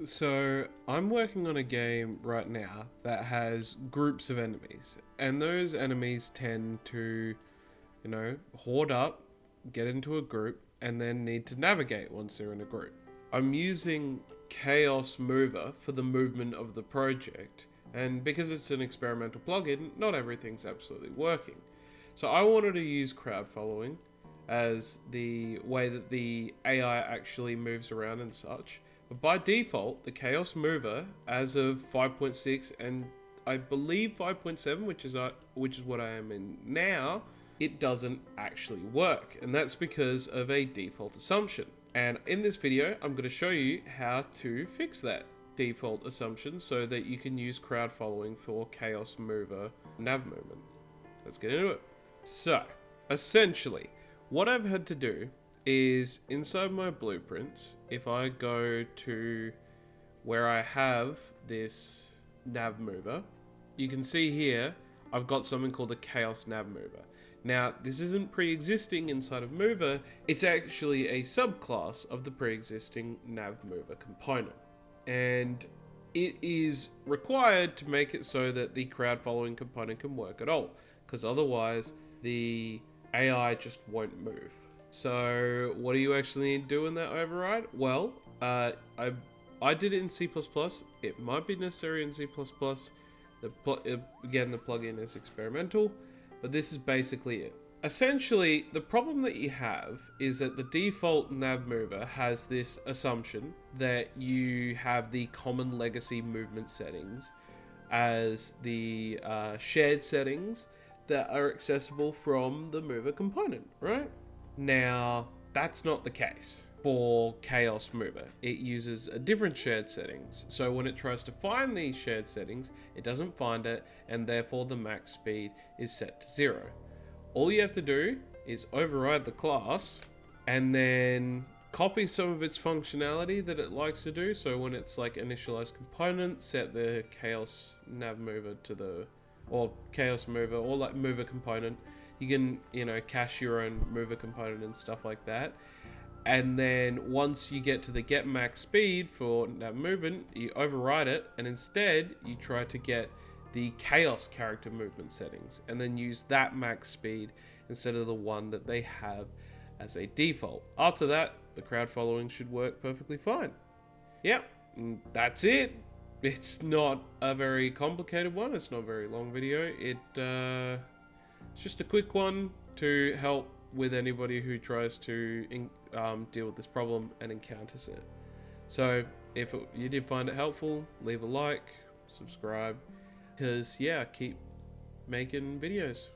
So I'm working on a game right now that has groups of enemies, and those enemies tend to, hoard up, get into a group, and then need to navigate once they're in a group. I'm using Chaos Mover for the movement of the project, and because it's an experimental plugin, not everything's absolutely working. So I wanted to use crowd following as the way that the AI actually moves around and such. But by default, the Chaos Mover, as of 5.6 and I believe 5.7, which is what I am in now, it doesn't actually work, and that's because of a default assumption. And in this video, I'm going to show you how to fix that default assumption so that you can use crowd following for Chaos Mover nav movement. Let's get into it. So, essentially, what I've had to do is inside my blueprints, if I go to where I have this nav mover, you can see here I've got something called a Chaos Nav Mover. Now, this isn't pre-existing inside of Mover, it's actually a subclass of the pre-existing Nav Mover component. And it is required to make it so that the crowd following component can work at all, because otherwise the AI just won't move. So what do you actually need to do in that override? Well, I did it in C++. It might be necessary in C++. Again, the plugin is experimental, but this is basically it. Essentially, the problem that you have is that the default nav mover has this assumption that you have the common legacy movement settings as the shared settings that are accessible from the mover component, right? Now, that's not the case for Chaos Mover. It uses a different shared settings. So when it tries to find these shared settings, it doesn't find it, and therefore the max speed is set to 0. All you have to do is override the class and then copy some of its functionality that it likes to do. So when it's like initialize component, set the Chaos Nav Mover to the, or Chaos Mover, or like mover component. You can, cache your own mover component and stuff like that. And then once you get to the get max speed for nav movement, you override it, and instead you try to get the chaos character movement settings and then use that max speed instead of the one that they have as a default. After that, the crowd following should work perfectly fine. Yep, that's it. It's not a very complicated one. It's not a very long video. It's just a quick one to help with anybody who tries to deal with this problem and encounters it. So if you did find it helpful, leave a like, subscribe, because yeah, keep making videos.